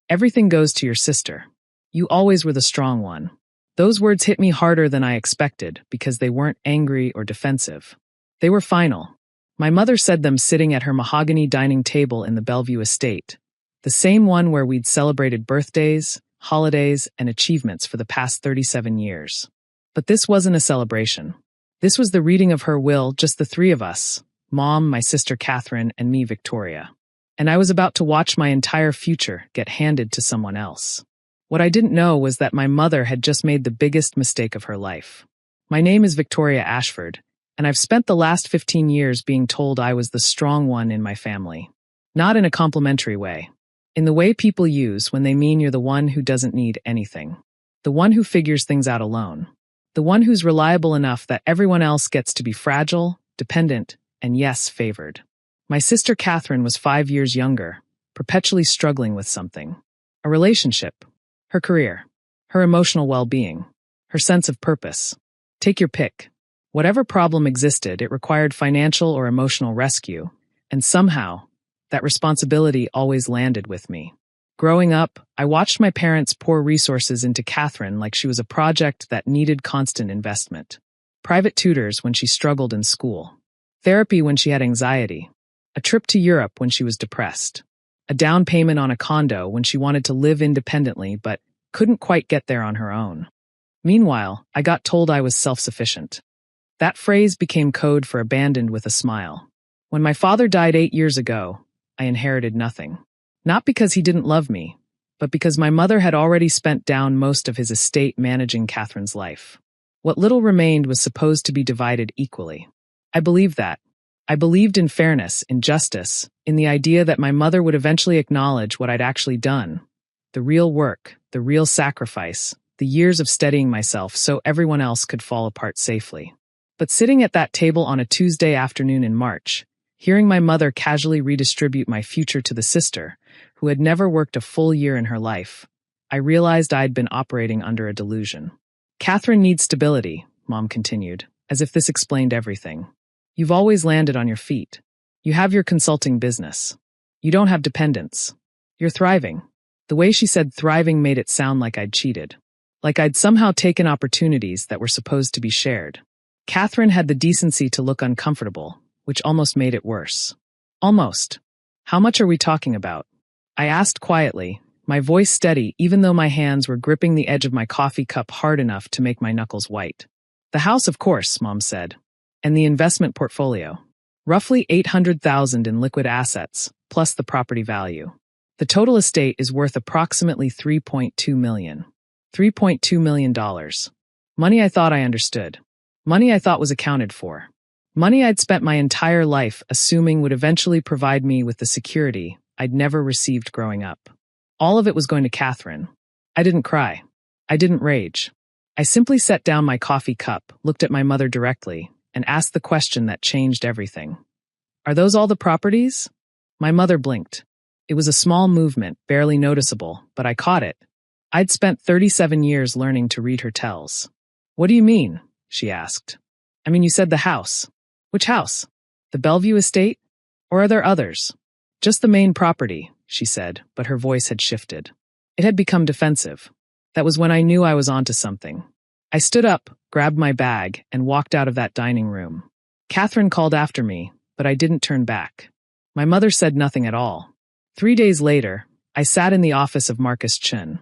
Everything goes to your sister. You always were the strong one. Those words hit me harder than I expected because they weren't angry or defensive. They were final. My mother said them sitting at her mahogany dining table in the Bellevue estate, the same one where we'd celebrated birthdays, holidays, and achievements for the past 37 years. But this wasn't a celebration. This was the reading of her will, just the three of us, Mom, my sister Catherine, and me, Victoria. And I was about to watch my entire future get handed to someone else. What I didn't know was that my mother had just made the biggest mistake of her life. My name is Victoria Ashford, and I've spent the last 15 years being told I was the strong one in my family. Not in a complimentary way. In the way people use when they mean you're the one who doesn't need anything. The one who figures things out alone. The one who's reliable enough that everyone else gets to be fragile, dependent, and yes, favored. My sister Catherine was 5 years younger, perpetually struggling with something. A relationship. Her career. Her emotional well-being. Her sense of purpose. Take your pick. Whatever problem existed, it required financial or emotional rescue, and somehow, that responsibility always landed with me. Growing up, I watched my parents pour resources into Catherine like she was a project that needed constant investment. Private tutors when she struggled in school. Therapy when she had anxiety. A trip to Europe when she was depressed. A down payment on a condo when she wanted to live independently but couldn't quite get there on her own. Meanwhile, I got told I was self-sufficient. That phrase became code for abandoned with a smile. When my father died 8 years ago, I inherited nothing. Not because he didn't love me, but because my mother had already spent down most of his estate managing Catherine's life. What little remained was supposed to be divided equally. I believed that. I believed in fairness, in justice, in the idea that my mother would eventually acknowledge what I'd actually done. The real work, the real sacrifice, the years of steadying myself so everyone else could fall apart safely. But sitting at that table on a Tuesday afternoon in March, hearing my mother casually redistribute my future to the sister, who had never worked a full year in her life, I realized I'd been operating under a delusion. Catherine needs stability, Mom continued, as if this explained everything. You've always landed on your feet. You have your consulting business. You don't have dependents. You're thriving. The way she said thriving made it sound like I'd cheated. Like I'd somehow taken opportunities that were supposed to be shared. Catherine had the decency to look uncomfortable, which almost made it worse. Almost. How much are we talking about? I asked quietly, my voice steady even though my hands were gripping the edge of my coffee cup hard enough to make my knuckles white. The house, of course, Mom said. And the investment portfolio. Roughly $800,000 in liquid assets, plus the property value. The total estate is worth approximately $3.2 million. $3.2 million. Money I thought I understood. Money I thought was accounted for. Money I'd spent my entire life assuming would eventually provide me with the security I'd never received growing up. All of it was going to Catherine. I didn't cry. I didn't rage. I simply set down my coffee cup, looked at my mother directly, and asked the question that changed everything. Are those all the properties? My mother blinked. It was a small movement, barely noticeable, but I caught it. I'd spent 37 years learning to read her tells. What do you mean? She asked. I mean, you said the house. Which house? The Bellevue estate? Or are there others? Just the main property, she said, but her voice had shifted. It had become defensive. That was when I knew I was onto something. I stood up, grabbed my bag, and walked out of that dining room. Catherine called after me, but I didn't turn back. My mother said nothing at all. 3 days later, I sat in the office of Marcus Chin.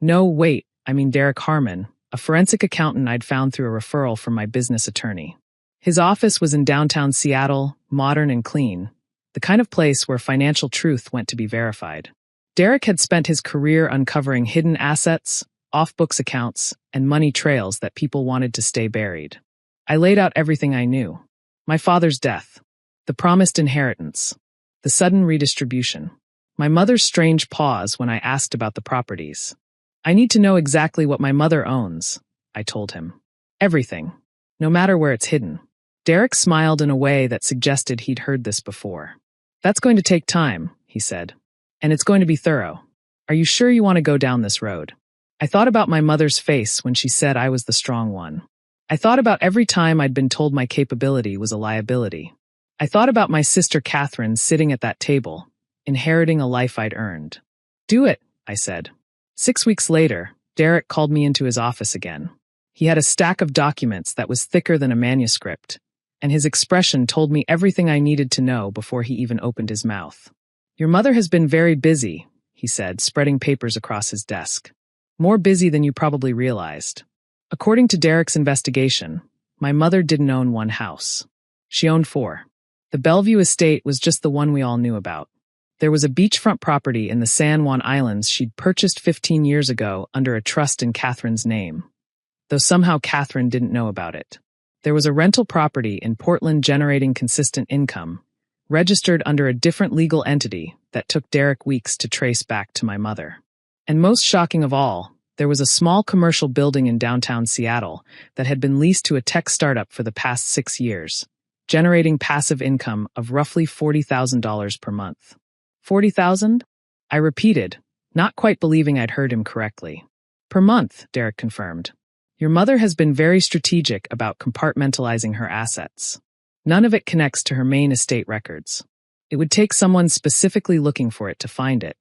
No, wait, I mean Derek Harmon, a forensic accountant I'd found through a referral from my business attorney. His office was in downtown Seattle, modern and clean, the kind of place where financial truth went to be verified. Derek had spent his career uncovering hidden assets, off-books accounts, and money trails that people wanted to stay buried. I laid out everything I knew. My father's death. The promised inheritance. The sudden redistribution. My mother's strange pause when I asked about the properties. I need to know exactly what my mother owns, I told him. Everything. No matter where it's hidden. Derek smiled in a way that suggested he'd heard this before. That's going to take time, he said. And it's going to be thorough. Are you sure you want to go down this road? I thought about my mother's face when she said I was the strong one. I thought about every time I'd been told my capability was a liability. I thought about my sister Catherine sitting at that table, inheriting a life I'd earned. Do it, I said. 6 weeks later, Derek called me into his office again. He had a stack of documents that was thicker than a manuscript, and his expression told me everything I needed to know before he even opened his mouth. "Your mother has been very busy," he said, spreading papers across his desk. "More busy than you probably realized." According to Derek's investigation, my mother didn't own one house. She owned 4. The Bellevue estate was just the one we all knew about. There was a beachfront property in the San Juan Islands she'd purchased 15 years ago under a trust in Catherine's name, though somehow Catherine didn't know about it. There was a rental property in Portland generating consistent income, registered under a different legal entity that took Derek weeks to trace back to my mother. And most shocking of all, there was a small commercial building in downtown Seattle that had been leased to a tech startup for the past 6 years, generating passive income of roughly $40,000 per month. 40,000? I repeated, not quite believing I'd heard him correctly. Per month, Derek confirmed. Your mother has been very strategic about compartmentalizing her assets. None of it connects to her main estate records. It would take someone specifically looking for it to find it.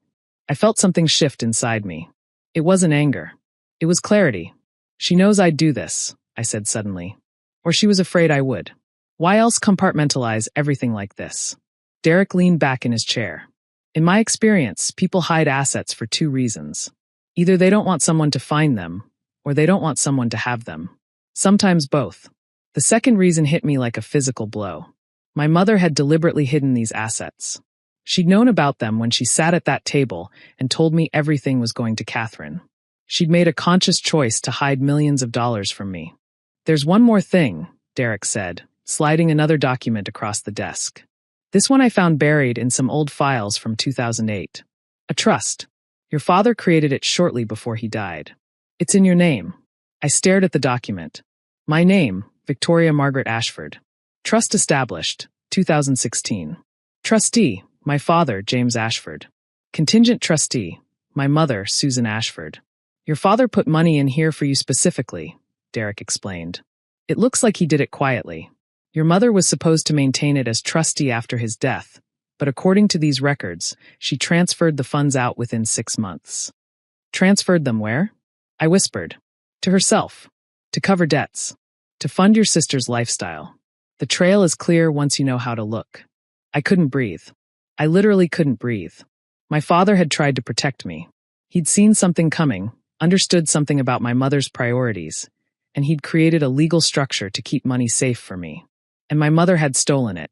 I felt something shift inside me. It wasn't anger. It was clarity. She knows I'd do this, I said suddenly. Or she was afraid I would. Why else compartmentalize everything like this? Derek leaned back in his chair. In my experience, people hide assets for 2 reasons. Either they don't want someone to find them, or they don't want someone to have them. Sometimes both. The second reason hit me like a physical blow. My mother had deliberately hidden these assets. She'd known about them when she sat at that table and told me everything was going to Catherine. She'd made a conscious choice to hide millions of dollars from me. "There's one more thing," Derek said, sliding another document across the desk. "This one I found buried in some old files from 2008. A trust. Your father created it shortly before he died. It's in your name." I stared at the document. My name, Victoria Margaret Ashford. Trust established, 2016. Trustee, my father, James Ashford. Contingent trustee, my mother, Susan Ashford. "Your father put money in here for you specifically," Derek explained. "It looks like he did it quietly. Your mother was supposed to maintain it as trustee after his death, but according to these records, she transferred the funds out within 6 months." "Transferred them where?" I whispered. "To herself. To cover debts. To fund your sister's lifestyle. The trail is clear once you know how to look." I couldn't breathe. I literally couldn't breathe. My father had tried to protect me. He'd seen something coming, understood something about my mother's priorities, and he'd created a legal structure to keep money safe for me. And my mother had stolen it.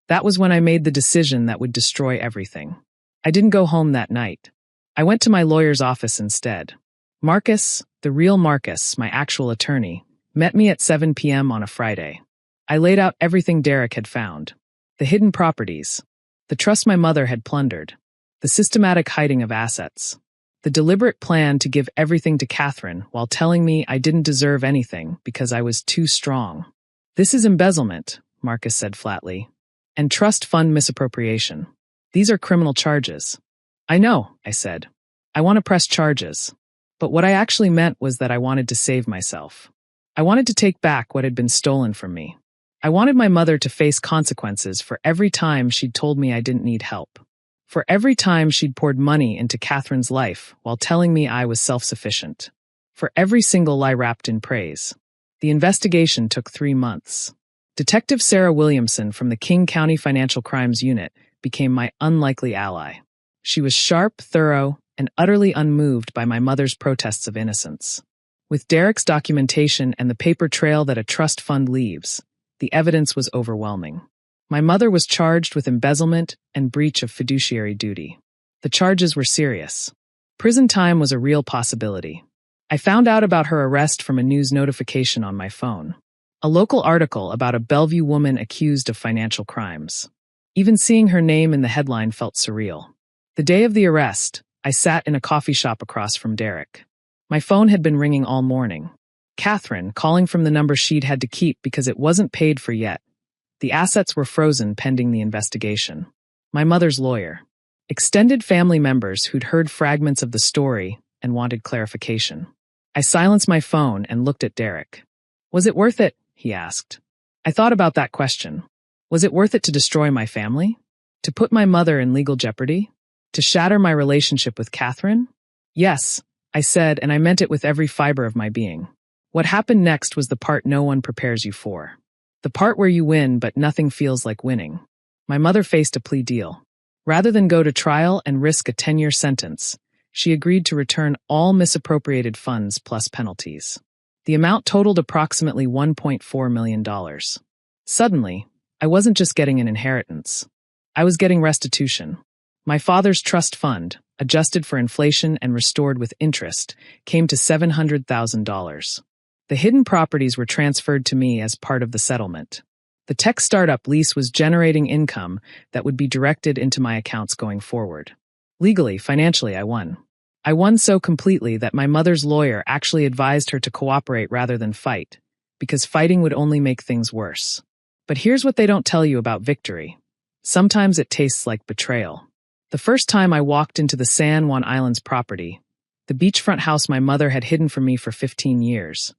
That was when I made the decision that would destroy everything. I didn't go home that night. I went to my lawyer's office instead. Marcus, the real Marcus, my actual attorney, met me at 7 p.m. on a Friday. I laid out everything Derek had found. The hidden properties. The trust my mother had plundered. The systematic hiding of assets. The deliberate plan to give everything to Catherine while telling me I didn't deserve anything because I was too strong. "This is embezzlement," Marcus said flatly. "And trust fund misappropriation. These are criminal charges." "I know," I said. "I want to press charges." But what I actually meant was that I wanted to save myself. I wanted to take back what had been stolen from me. I wanted my mother to face consequences for every time she'd told me I didn't need help. For every time she'd poured money into Catherine's life while telling me I was self-sufficient. For every single lie wrapped in praise. The investigation took 3 months. Detective Sarah Williamson from the King County Financial Crimes Unit became my unlikely ally. She was sharp, thorough, and utterly unmoved by my mother's protests of innocence. With Derek's documentation and the paper trail that a trust fund leaves, the evidence was overwhelming. My mother was charged with embezzlement and breach of fiduciary duty. The charges were serious. Prison time was a real possibility. I found out about her arrest from a news notification on my phone. A local article about a Bellevue woman accused of financial crimes. Even seeing her name in the headline felt surreal. The day of the arrest, I sat in a coffee shop across from Derek. My phone had been ringing all morning. Catherine calling from the number she'd had to keep because it wasn't paid for yet. The assets were frozen pending the investigation. My mother's lawyer. Extended family members who'd heard fragments of the story and wanted clarification. I silenced my phone and looked at Derek. "Was it worth it?" he asked. I thought about that question. Was it worth it to destroy my family? To put my mother in legal jeopardy? To shatter my relationship with Catherine? Yes, I said, and I meant it with every fiber of my being. What happened next was the part no one prepares you for. The part where you win, but nothing feels like winning. My mother faced a plea deal. Rather than go to trial and risk a 10-year sentence, she agreed to return all misappropriated funds plus penalties. The amount totaled approximately $1.4 million. Suddenly, I wasn't just getting an inheritance. I was getting restitution. My father's trust fund, adjusted for inflation and restored with interest, came to $700,000. The hidden properties were transferred to me as part of the settlement. The tech startup lease was generating income that would be directed into my accounts going forward. Legally, financially, I won. I won so completely that my mother's lawyer actually advised her to cooperate rather than fight, because fighting would only make things worse. But here's what they don't tell you about victory. Sometimes it tastes like betrayal. The first time I walked into the San Juan Islands property, the beachfront house my mother had hidden from me for 15 years,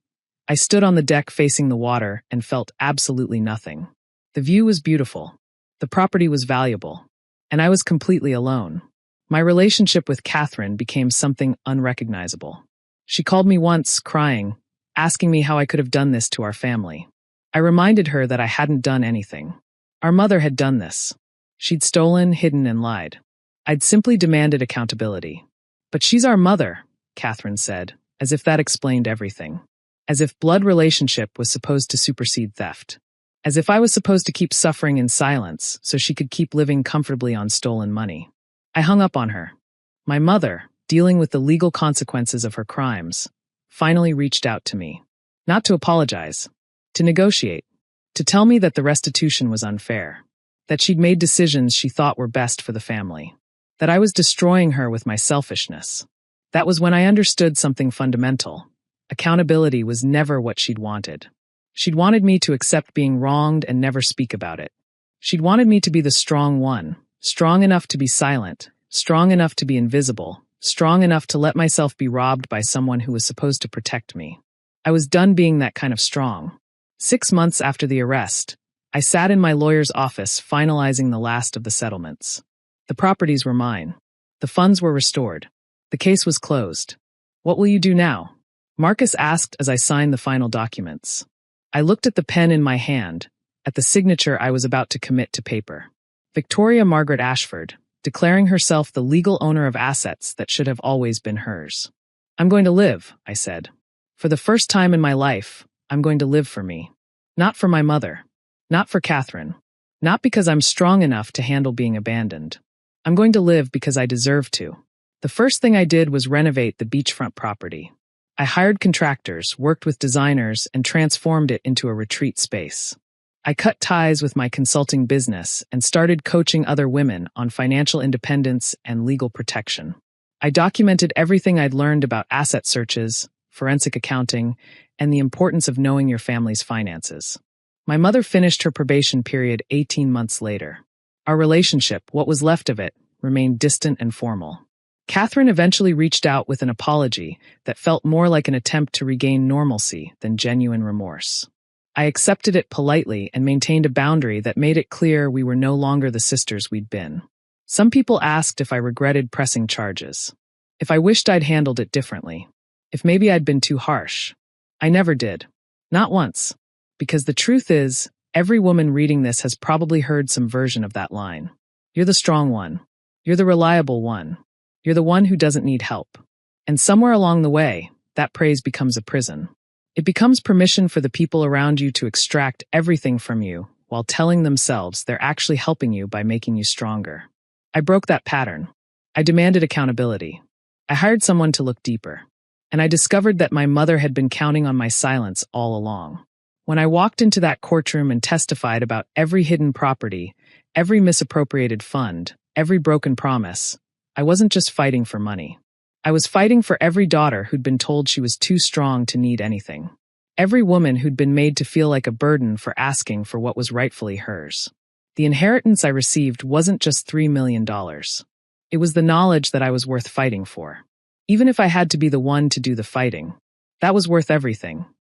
I stood on the deck facing the water and felt absolutely nothing. The view was beautiful. The property was valuable. And I was completely alone. My relationship with Catherine became something unrecognizable. She called me once, crying, asking me how I could have done this to our family. I reminded her that I hadn't done anything. Our mother had done this. She'd stolen, hidden, and lied. I'd simply demanded accountability. But she's our mother, Catherine said, as if that explained everything. As if blood relationship was supposed to supersede theft. As if I was supposed to keep suffering in silence so she could keep living comfortably on stolen money. I hung up on her. My mother, dealing with the legal consequences of her crimes, finally reached out to me. Not to apologize. To negotiate. To tell me that the restitution was unfair. That she'd made decisions she thought were best for the family. That I was destroying her with my selfishness. That was when I understood something fundamental. Accountability was never what she'd wanted. She'd wanted me to accept being wronged and never speak about it. She'd wanted me to be the strong one, strong enough to be silent, strong enough to be invisible, strong enough to let myself be robbed by someone who was supposed to protect me. I was done being that kind of strong. 6 months after the arrest, I sat in my lawyer's office finalizing the last of the settlements. The properties were mine. The funds were restored. The case was closed. What will you do now? Marcus asked as I signed the final documents. I looked at the pen in my hand, at the signature I was about to commit to paper. Victoria Margaret Ashford, declaring herself the legal owner of assets that should have always been hers. I'm going to live, I said. For the first time in my life, I'm going to live for me. Not for my mother. Not for Catherine. Not because I'm strong enough to handle being abandoned. I'm going to live because I deserve to. The first thing I did was renovate the beachfront property. I hired contractors, worked with designers, and transformed it into a retreat space. I cut ties with my consulting business and started coaching other women on financial independence and legal protection. I documented everything I'd learned about asset searches, forensic accounting, and the importance of knowing your family's finances. My mother finished her probation period 18 months later. Our relationship, what was left of it, remained distant and formal. Catherine eventually reached out with an apology that felt more like an attempt to regain normalcy than genuine remorse. I accepted it politely and maintained a boundary that made it clear we were no longer the sisters we'd been. Some people asked if I regretted pressing charges. If I wished I'd handled it differently. If maybe I'd been too harsh. I never did. Not once. Because the truth is, every woman reading this has probably heard some version of that line. You're the strong one. You're the reliable one. You're the one who doesn't need help. And somewhere along the way, that praise becomes a prison. It becomes permission for the people around you to extract everything from you while telling themselves they're actually helping you by making you stronger. I broke that pattern. I demanded accountability. I hired someone to look deeper. And I discovered that my mother had been counting on my silence all along. When I walked into that courtroom and testified about every hidden property, every misappropriated fund, every broken promise, I wasn't just fighting for money. I was fighting for every daughter who'd been told she was too strong to need anything. Every woman who'd been made to feel like a burden for asking for what was rightfully hers. The inheritance I received wasn't just $3 million. It was the knowledge that I was worth fighting for. Even if I had to be the one to do the fighting, that was worth everything.